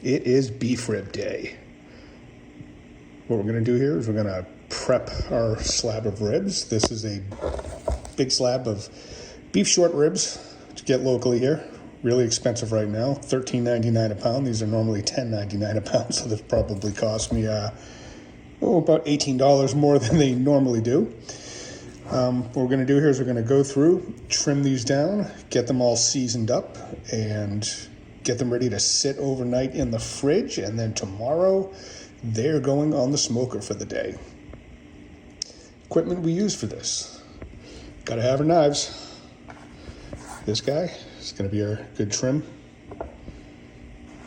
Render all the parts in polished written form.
It is beef rib day. What we're going to do here is we're going to prep our slab of ribs. This is a big slab of beef short ribs to get locally here. Really expensive right now, $13.99 a pound. These are normally $10.99 a pound, so this probably cost me about $18 more than they normally do. What we're going to do here is we're going to go through, trim these down, get them all seasoned up, and get them ready to sit overnight in the fridge, and then tomorrow they're going on the smoker for the day. Equipment we use for this. Gotta have our knives. This guy is going to be our good trim.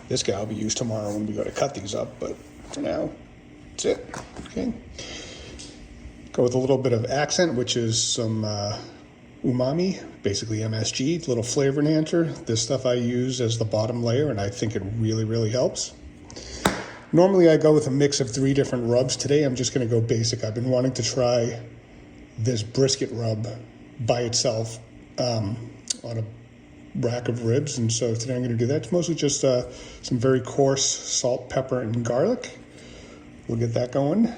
This guy will be used tomorrow when we go to cut these up, but for now, that's it. Okay. Go with a little bit of accent, which is some umami, basically MSG, little flavor enhancer. This stuff I use as the bottom layer, and I think it really, really helps. Normally I go with a mix of 3 different rubs. Today I'm just going to go basic. I've been wanting to try this brisket rub by itself on a rack of ribs, and so today I'm going to do that. It's mostly just some very coarse salt, pepper, and garlic. We'll get that going.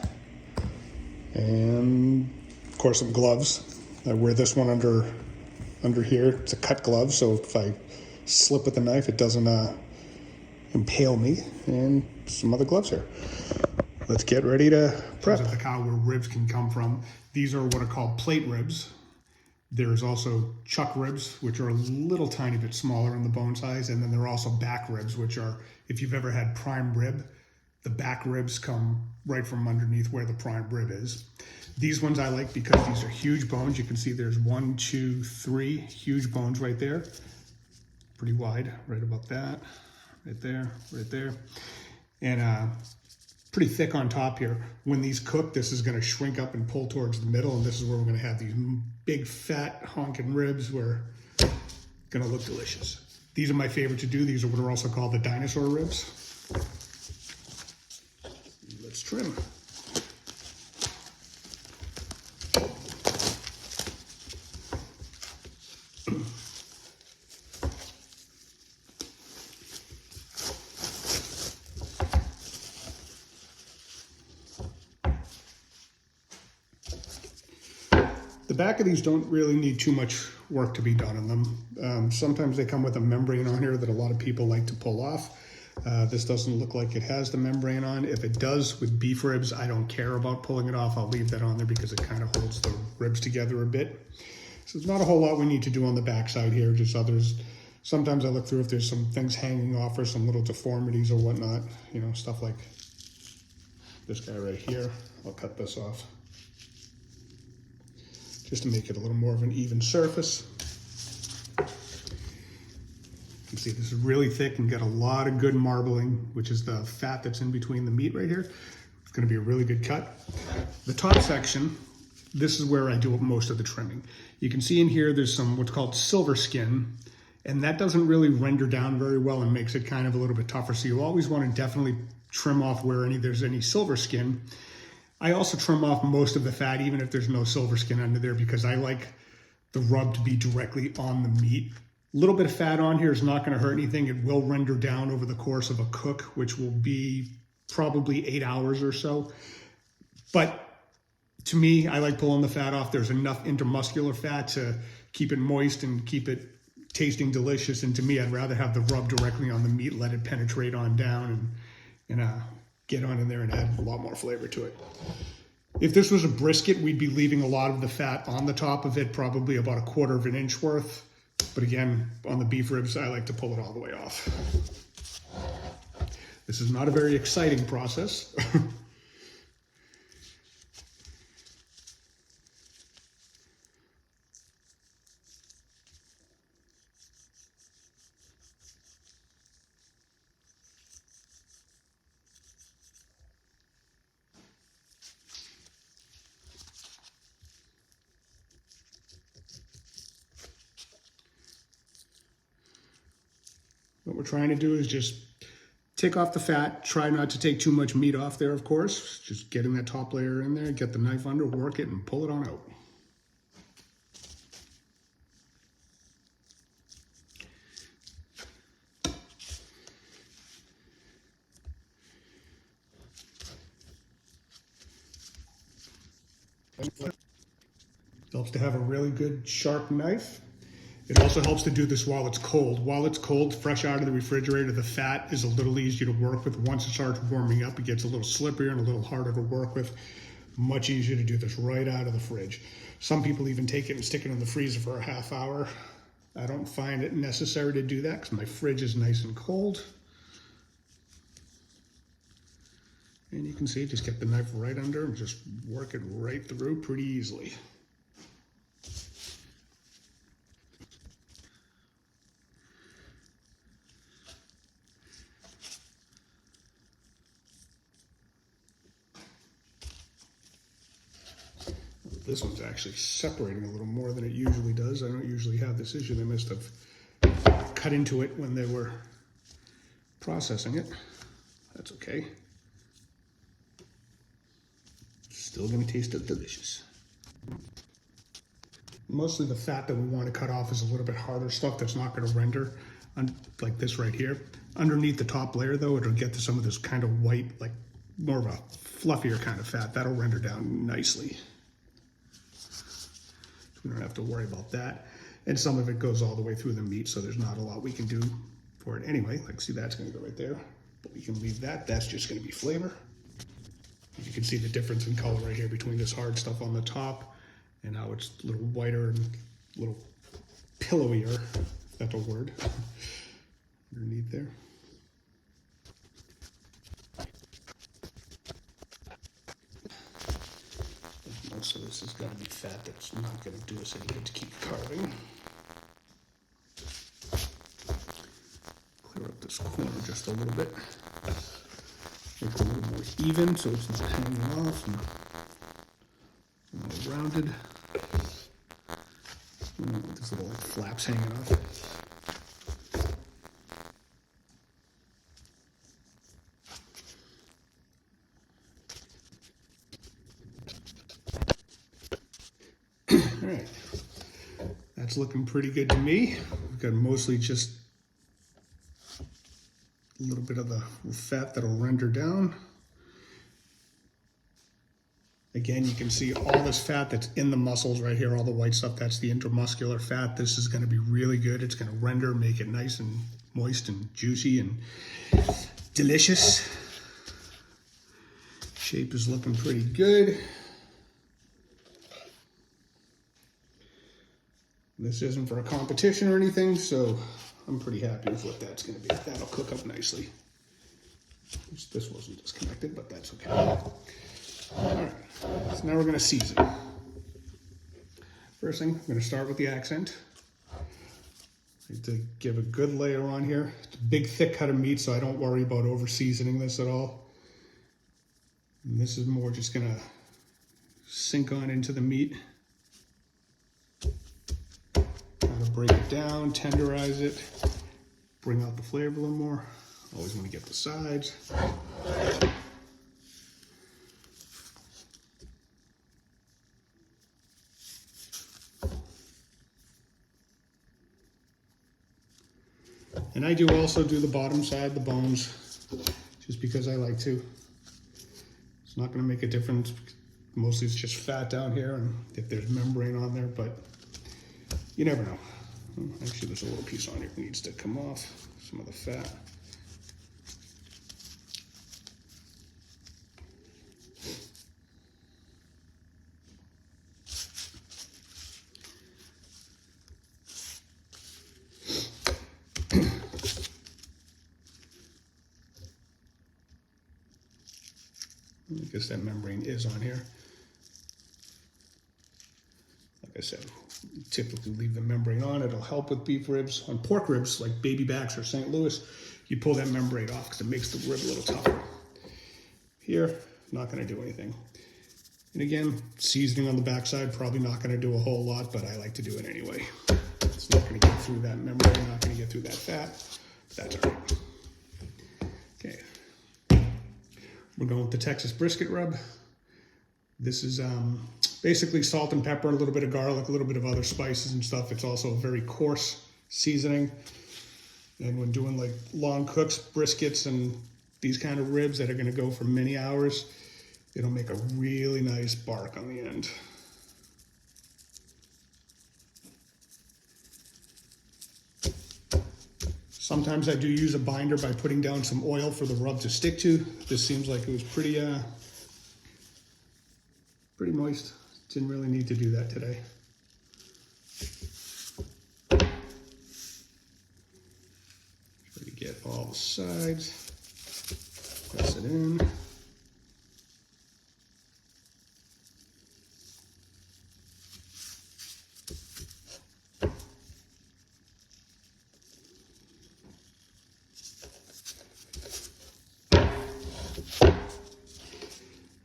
And of course some gloves. I wear this one under here. It's a cut glove, so if I slip with the knife, it doesn't impale me. And some other gloves here. Let's get ready to prep. At the cow where ribs can come from. These are what are called plate ribs. There's also chuck ribs, which are a little tiny bit smaller in the bone size. And then there are also back ribs, which are, if you've ever had prime rib, the back ribs come right from underneath where the prime rib is. These ones I like because these are huge bones. You can see there's 1, 2, 3 huge bones right there. Pretty wide, right about that. Right there, right there. And pretty thick on top here. When these cook, this is gonna shrink up and pull towards the middle, and this is where we're gonna have these big fat honking ribs where gonna look delicious. These are my favorite to do. These are what are also called the dinosaur ribs. Let's trim. The back of these don't really need too much work to be done on them. Sometimes they come with a membrane on here that a lot of people like to pull off. This doesn't look like it has the membrane on. If it does with beef ribs, I don't care about pulling it off. I'll leave that on there because it kind of holds the ribs together a bit. So there's not a whole lot we need to do on the back side here, just others. Sometimes I look through if there's some things hanging off or some little deformities or whatnot, you know, stuff like this guy right here. I'll cut this off just to make it a little more of an even surface. You can see this is really thick and got a lot of good marbling, which is the fat that's in between the meat right here. It's gonna be a really good cut. The top section, this is where I do most of the trimming. You can see in here, there's some what's called silver skin, and that doesn't really render down very well and makes it kind of a little bit tougher. So you always wanna definitely trim off where there's any silver skin. I also trim off most of the fat, even if there's no silver skin under there, because I like the rub to be directly on the meat. A little bit of fat on here is not going to hurt anything. It will render down over the course of a cook, which will be probably 8 hours or so. But to me, I like pulling the fat off. There's enough intermuscular fat to keep it moist and keep it tasting delicious. And to me, I'd rather have the rub directly on the meat, let it penetrate on down and get on in there and add a lot more flavor to it. If this was a brisket, we'd be leaving a lot of the fat on the top of it, probably about 1/4 of an inch worth. But again, on the beef ribs, I like to pull it all the way off. This is not a very exciting process. What we're trying to do is just take off the fat, try not to take too much meat off there, of course. Just getting that top layer in there, get the knife under, work it, and pull it on out. Helps to have a really good sharp knife. It also helps to do this while it's cold. While it's cold, fresh out of the refrigerator, the fat is a little easier to work with. Once it starts warming up, it gets a little slipperier and a little harder to work with. Much easier to do this right out of the fridge. Some people even take it and stick it in the freezer for a half hour. I don't find it necessary to do that because my fridge is nice and cold. And you can see, just get the knife right under and just work it right through pretty easily. This one's actually separating a little more than it usually does. I don't usually have this issue. They must have cut into it when they were processing it. That's okay. Still gonna taste delicious. Mostly the fat that we want to cut off is a little bit harder stuff that's not gonna render, like this right here. Underneath the top layer though, it'll get to some of this kind of white, like more of a fluffier kind of fat. That'll render down nicely. We don't have to worry about that. And some of it goes all the way through the meat, so there's not a lot we can do for it anyway. Like, see, that's gonna go right there, but we can leave that. That's just gonna be flavor. You can see the difference in color right here between this hard stuff on the top and how it's a little whiter and a little pillowier, if that's a word, underneath there. Most of this is going to be fat that's not going to do us any good to keep carving. Clear up this corner just a little bit. Make it a little more even so it's not hanging off and more rounded. I don't want these little flaps hanging off. Alright, that's looking pretty good to me. We've got mostly just a little bit of the fat that'll render down. Again, you can see all this fat that's in the muscles right here, all the white stuff, that's the intramuscular fat. This is going to be really good. It's going to render, make it nice and moist and juicy and delicious. Shape is looking pretty good. This isn't for a competition or anything, so I'm pretty happy with what that's going to be. That'll cook up nicely. This wasn't disconnected, but that's okay. All right, so now we're going to season. First thing, I'm going to start with the accent. I need to give a good layer on here. It's a big, thick cut of meat, so I don't worry about over seasoning this at all. And this is more just going to sink on into the meat. Break it down, tenderize it, bring out the flavor a little more. Always want to get the sides. And I do also do the bottom side, the bones, just because I like to. It's not going to make a difference. Mostly it's just fat down here and if there's membrane on there, but you never know. Actually, there's a little piece on here that needs to come off, some of the fat. I guess that membrane is on here. Like I said, typically leave the membrane on. It'll help with beef ribs. On pork ribs, like baby backs or St. Louis, you pull that membrane off because it makes the rib a little tougher. Here, not going to do anything. And again, seasoning on the backside, probably not going to do a whole lot, but I like to do it anyway. It's not going to get through that membrane, not going to get through that fat. That's all right. Okay. We're going with the Texas brisket rub. This is basically salt and pepper, a little bit of garlic, a little bit of other spices and stuff. It's also a very coarse seasoning. And when doing like long cooks, briskets, and these kind of ribs that are going to go for many hours, it'll make a really nice bark on the end. Sometimes I do use a binder by putting down some oil for the rub to stick to. This seems like it was pretty moist. Didn't really need to do that today. Try to get all the sides. Press it in.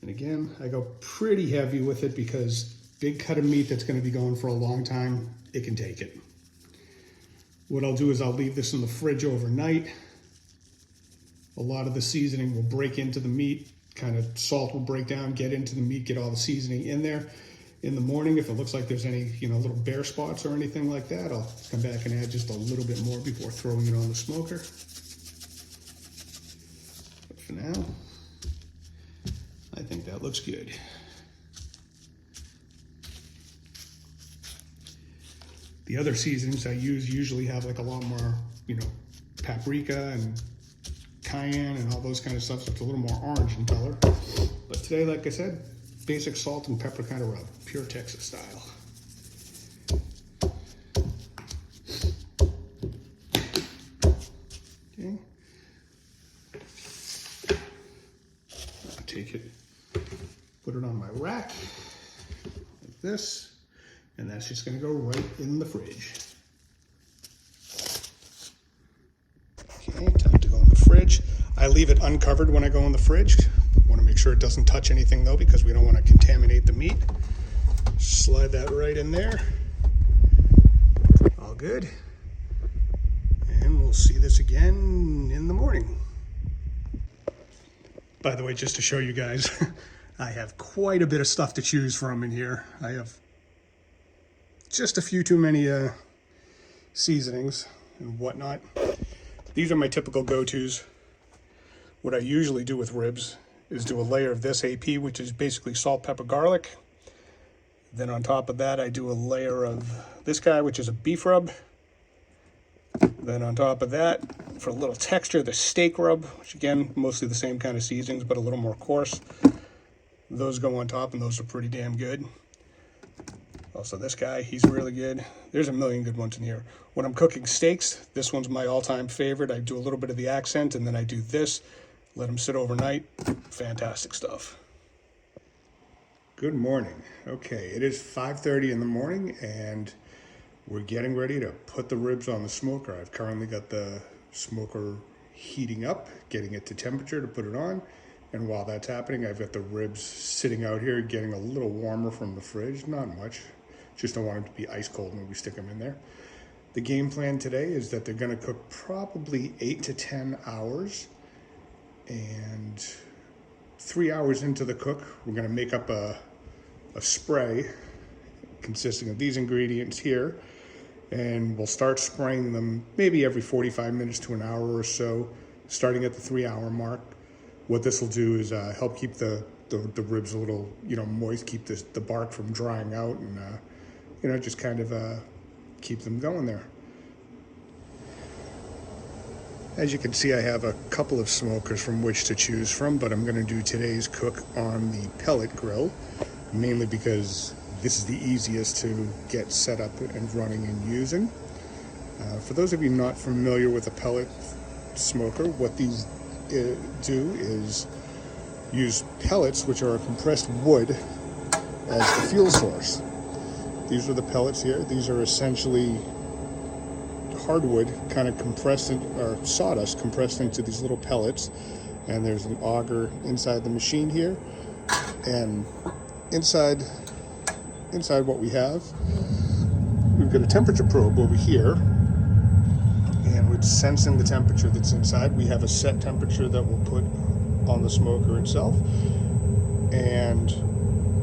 And again, I go pretty heavy with it because big cut of meat that's going to be going for a long time, it can take it. What I'll do is I'll leave this in the fridge overnight. A lot of the seasoning will break into the meat, kind of salt will break down, get into the meat, get all the seasoning in there. In the morning, if it looks like there's any, little bare spots or anything like that, I'll come back and add just a little bit more before throwing it on the smoker. But for now, I think that looks good. The other seasonings I use usually have like a lot more, paprika and cayenne and all those kind of stuff, so it's a little more orange in color. But today, like I said, basic salt and pepper kind of rub, pure Texas style. Okay. I'll take it, put it on my rack like this, and that's just going to go right in the fridge. Okay, time to go in the fridge. I leave it uncovered when I go in the fridge. Want to make sure it doesn't touch anything though, because we don't want to contaminate the meat. Slide that right in there. All good. And we'll see this again in the morning. By the way, just to show you guys, I have quite a bit of stuff to choose from in here. I have just a few too many seasonings and whatnot. These are my typical go-tos. What I usually do with ribs is do a layer of this AP, which is basically salt, pepper, garlic. Then on top of that, I do a layer of this guy, which is a beef rub. Then on top of that, for a little texture, the steak rub, which again, mostly the same kind of seasonings, but a little more coarse. Those go on top, and those are pretty damn good. Also, this guy, he's really good. There's a million good ones in here. When I'm cooking steaks, this one's my all-time favorite. I do a little bit of the accent, and then I do this. Let them sit overnight. Fantastic stuff. Good morning. Okay, it is 5:30 in the morning, and we're getting ready to put the ribs on the smoker. I've currently got the smoker heating up, getting it to temperature to put it on. And while that's happening, I've got the ribs sitting out here, getting a little warmer from the fridge. Not much. Just don't want them to be ice cold when we stick them in there. The game plan today is that they're going to cook probably 8 to 10 hours. And 3 hours into the cook, we're going to make up a spray consisting of these ingredients here. And we'll start spraying them maybe every 45 minutes to an hour or so, starting at the 3 hour mark. What this will do is help keep the ribs a little, moist, keep the bark from drying out, and just kind of keep them going there. As you can see, I have a couple of smokers from which to choose from, but I'm going to do today's cook on the pellet grill, mainly because this is the easiest to get set up and running and using. For those of you not familiar with a pellet smoker, what these do is use pellets, which are a compressed wood, as the fuel source. These are the pellets here. These are essentially hardwood kind of compressed or sawdust compressed into these little pellets, and there's an auger inside the machine here, and inside what we have, we've got a temperature probe over here, and we're sensing the temperature that's inside. We have a set temperature that we'll put on the smoker itself, and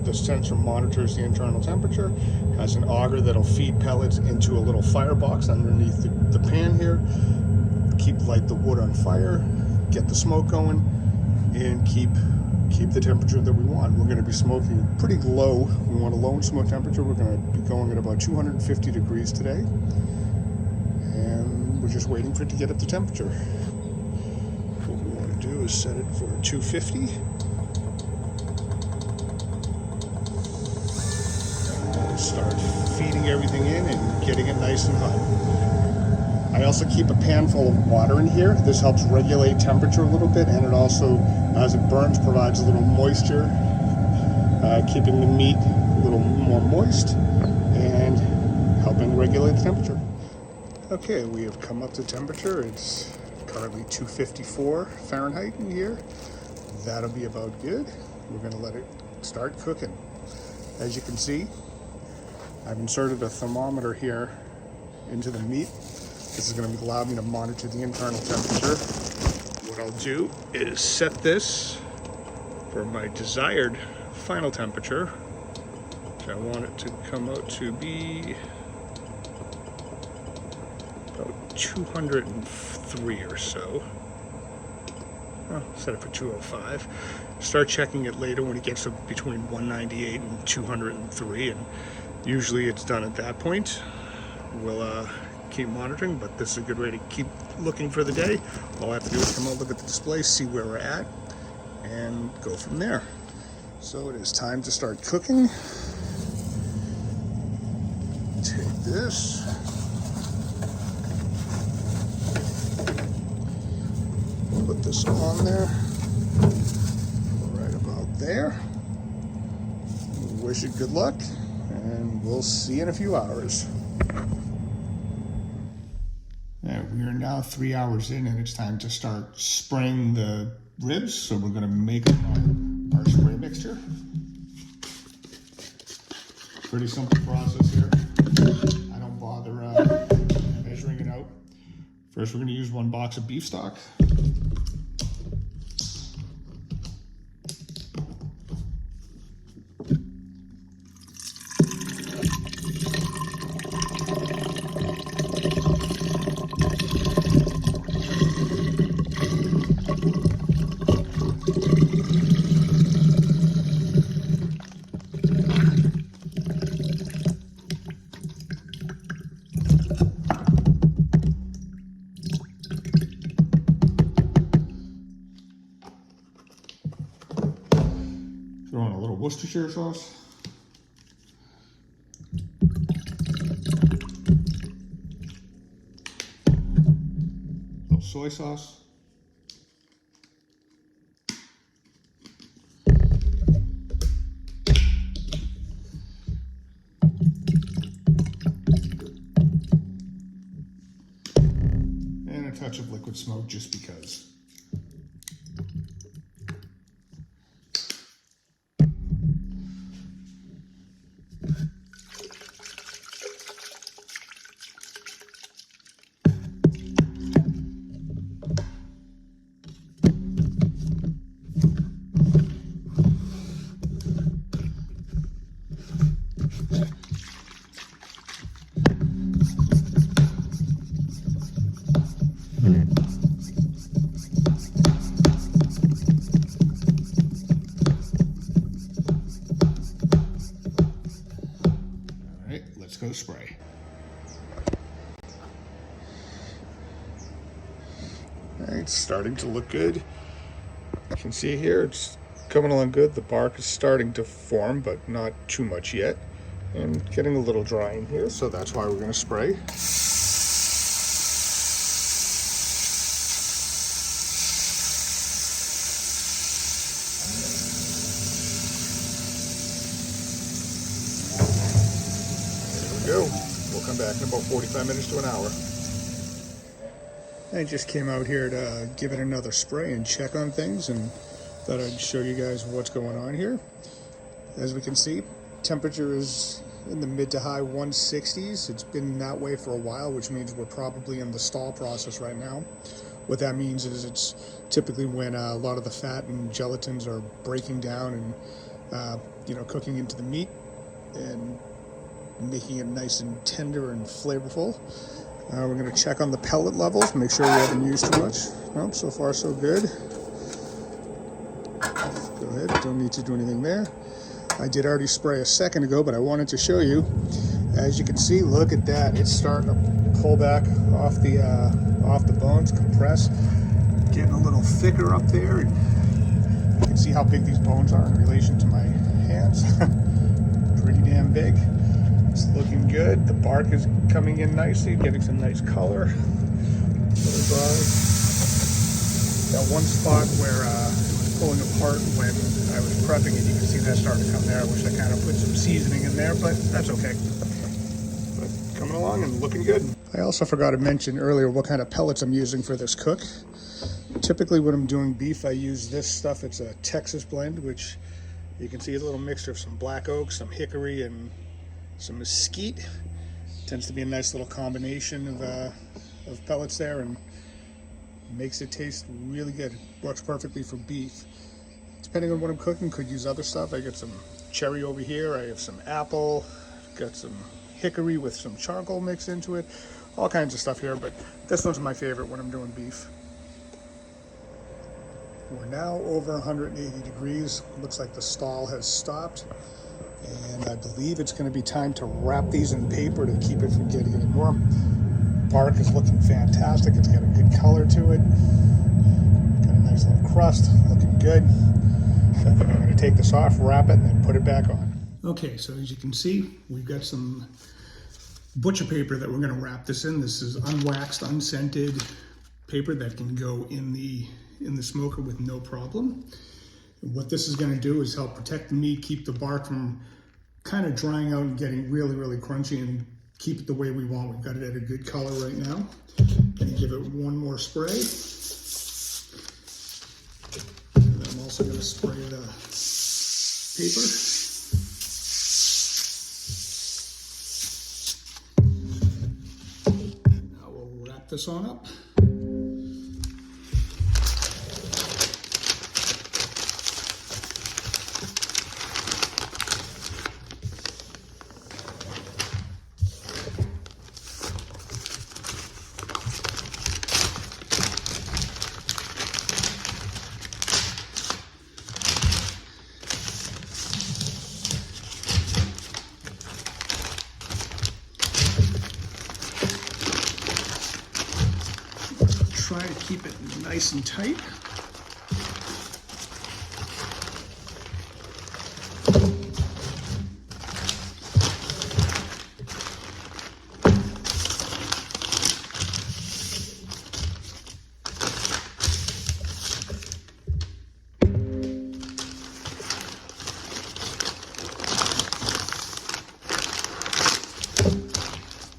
the sensor monitors the internal temperature, has an auger that'll feed pellets into a little firebox underneath the pan here, light the wood on fire, get the smoke going, and keep the temperature that we want. We're going to be smoking pretty low. We want a low smoke temperature. We're going to be going at about 250 degrees today, and we're just waiting for it to get up to temperature. What we want to do is set it for 250. Start feeding everything in and getting it nice and hot. I also keep a pan full of water in here. This helps regulate temperature a little bit, and it also, as it burns, provides a little moisture, keeping the meat a little more moist and helping regulate the temperature. Okay, we have come up to temperature. It's currently 254 Fahrenheit in here. That'll be about good. We're going to let it start cooking. As you can see, I've inserted a thermometer here into the meat. This is going to allow me to monitor the internal temperature. What I'll do is set this for my desired final temperature. I want it to come out to be about 203 or so. I'll set it for 205. Start checking it later when it gets up between 198 and 203, and usually it's done at that point. We'll keep monitoring, but this is a good way to keep looking for the day. All I have to do is come out, look at the display, see where we're at, and go from there. So it is time to start cooking. Take this. Put this on there. Right about there. Wish it good luck, and we'll see you in a few hours. We are now 3 hours in, and it's time to start spraying the ribs. So we're going to make our spray mixture. Pretty simple process here. I don't bother measuring it out. First, we're going to use 1 box of beef stock. Throw in a little Worcestershire sauce. A little soy sauce. And a touch of liquid smoke just because. Go spray. All right, it's starting to look good. You can see here it's coming along good. The bark is starting to form, but not too much yet, and getting a little dry in here, so that's why we're going to spray. We'll come back in about 45 minutes to an hour. I just came out here to give it another spray and check on things, and thought I'd show you guys what's going on here. As we can see, temperature is in the mid to high 160s. It's been that way for a while, which means we're probably in the stall process right now. What that means is it's typically when a lot of the fat and gelatins are breaking down and cooking into the meat and making it nice and tender and flavorful. We're going to check on the pellet levels, make sure we haven't used too much. Nope, so far so good. Go ahead, don't need to do anything there. I did already spray a second ago, but I wanted to show you. As you can see, look at that. It's starting to pull back off the bones, compress, getting a little thicker up there. And you can see how big these bones are in relation to my hands. Pretty damn big. It's looking good. The bark is coming in nicely, getting some nice color. That one spot where it was pulling apart when I was prepping it, you can see that starting to come there. I wish I kind of put some seasoning in there, but that's okay. But coming along and looking good. I also forgot to mention earlier what kind of pellets I'm using for this cook. Typically when I'm doing beef, I use this stuff. It's a Texas blend, which you can see a little mixture of some black oak, some hickory, and some mesquite. Tends to be a nice little combination of pellets there, and makes it taste really good. Works perfectly for beef. Depending on what I'm cooking, could use other stuff. I got some cherry over here. I have some apple. Got some hickory with some charcoal mixed into it. All kinds of stuff here, but this one's my favorite when I'm doing beef. We're now over 180 degrees. Looks like the stall has stopped. And I believe it's going to be time to wrap these in paper to keep it from getting any warm. Bark is looking fantastic. It's got a good color to it. Got a nice little crust, looking good. So I think I'm going to take this off, wrap it, and then put it back on. Okay, so as you can see, we've got some butcher paper that we're going to wrap this in. This is unwaxed, unscented paper that can go in the smoker with no problem. What this is going to do is help protect the meat, keep the bark from kind of drying out and getting really, really crunchy, and keep it the way we want. We've got it at a good color right now. Going to give it one more spray. And I'm also going to spray the paper. Now we'll wrap this on up. Try to keep it nice and tight.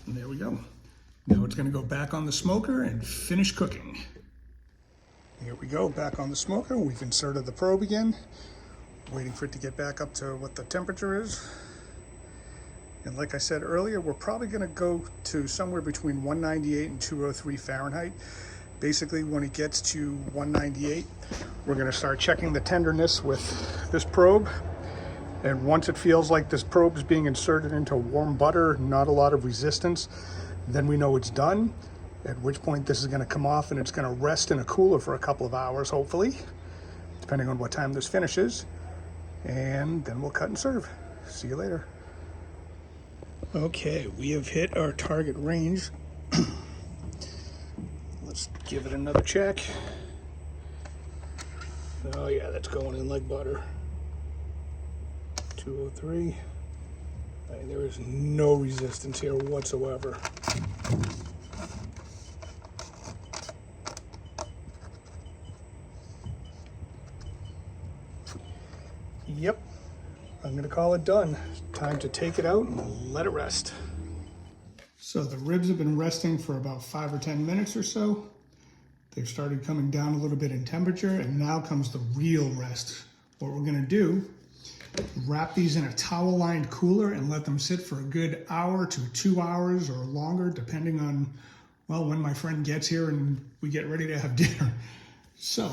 And there we go. Now it's going to go back on the smoker and finish cooking. Here we go, back on the smoker. We've inserted the probe again, waiting for it to get back up to what the temperature is. And like I said earlier, we're probably going to go to somewhere between 198 and 203 Fahrenheit. Basically, when it gets to 198, we're going to start checking the tenderness with this probe. And once it feels like this probe is being inserted into warm butter, not a lot of resistance, then we know it's done, at which point this is going to come off and it's going to rest in a cooler for a couple of hours, hopefully, depending on what time this finishes. And then we'll cut and serve. See you later. Okay, we have hit our target range. Let's give it another check. Oh yeah, that's going in like butter. 203. There is no resistance here whatsoever. Yep, I'm gonna call it done. Time to take it out and let it rest. So the ribs have been resting for about 5 or 10 minutes or so. They've started coming down a little bit in temperature, and now comes the real rest. What we're gonna do, wrap these in a towel-lined cooler and let them sit for a good hour to 2 hours or longer, depending on, well, when my friend gets here and we get ready to have dinner. So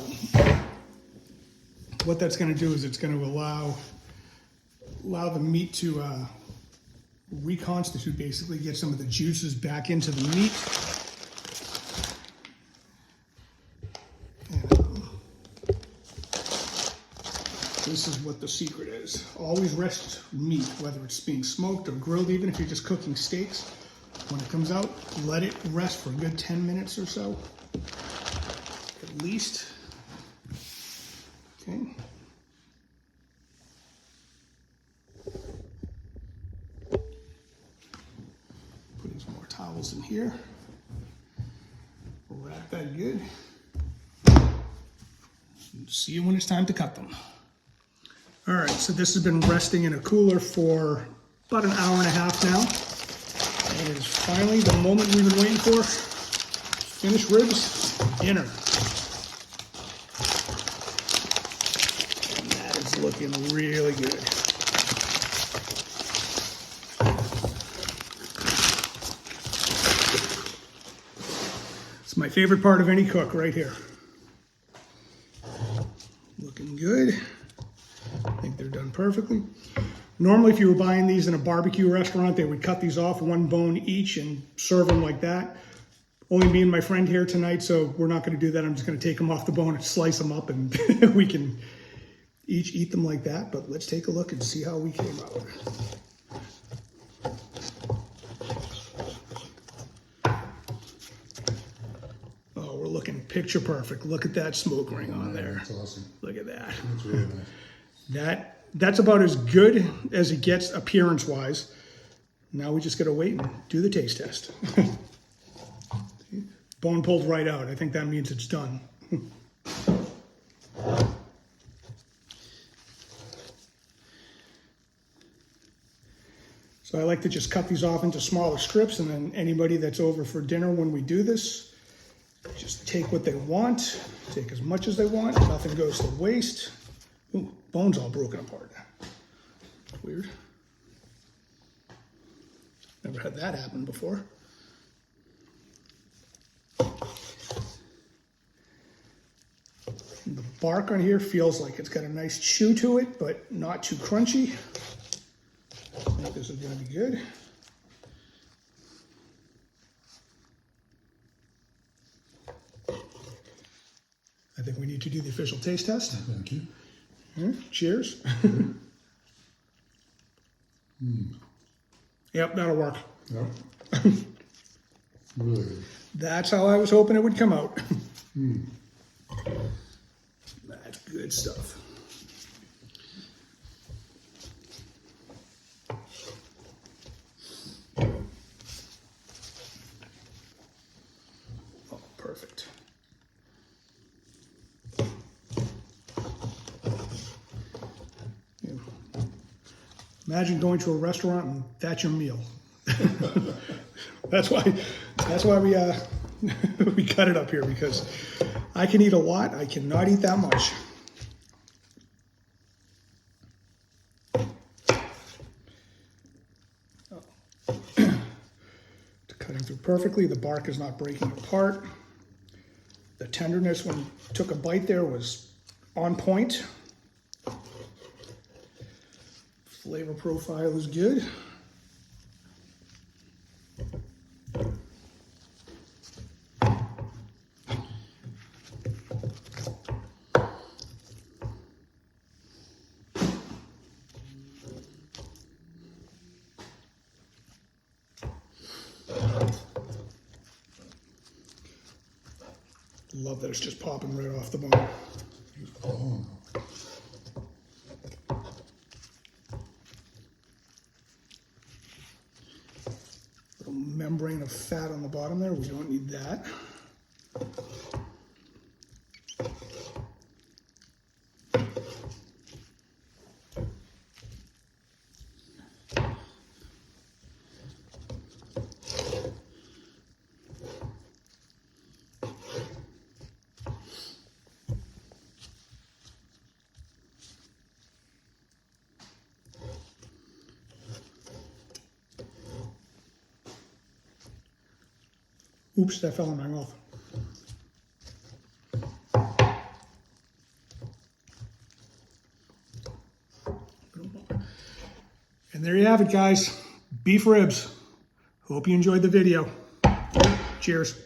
what that's going to do is it's going to allow the meat to reconstitute, basically get some of the juices back into the meat. This is what the secret is. Always rest meat, whether it's being smoked or grilled, even if you're just cooking steaks. When it comes out, let it rest for a good 10 minutes or so, at least. Okay. Putting some more towels in here. Wrap that good. See you when it's time to cut them. All right, so this has been resting in a cooler for about an hour and a half now. And it is finally the moment we've been waiting for. Finished ribs, dinner. And that is looking really good. It's my favorite part of any cook right here. Looking good. I think they're done perfectly. Normally, if you were buying these in a barbecue restaurant, they would cut these off one bone each and serve them like that. Only me and my friend here tonight, so we're not going to do that. I'm just going to take them off the bone and slice them up, and we can each eat them like that. But let's take a look and see how we came out. Oh, we're looking picture perfect. Look at that smoke ring on there. That's awesome. Look at that. That's really nice. That's about as good as it gets appearance-wise. Now we just got to wait and do the taste test. Bone pulled right out. I think that means it's done. So I like to just cut these off into smaller strips, and then anybody that's over for dinner when we do this, just take what they want, take as much as they want, nothing goes to waste. Ooh, bone's all broken apart. Weird. Never had that happen before. The bark on here feels like it's got a nice chew to it, but not too crunchy. I think this is going to be good. I think we need to do the official taste test. Thank you. Cheers. Yep, that'll work. Yep. Really good. That's how I was hoping it would come out. That's good stuff. Oh, perfect. Imagine going to a restaurant and that's your meal. That's why we we cut it up here, because I can eat a lot. I cannot eat that much. It's cutting through perfectly. The bark is not breaking apart. The tenderness when you took a bite there was on point. Flavor profile is good. Love that it's just popping right off the bone. Oh. Little membrane of fat on the bottom there. We don't need that. Oops, that fell in my mouth. And there you have it, guys. Beef ribs. Hope you enjoyed the video. Cheers.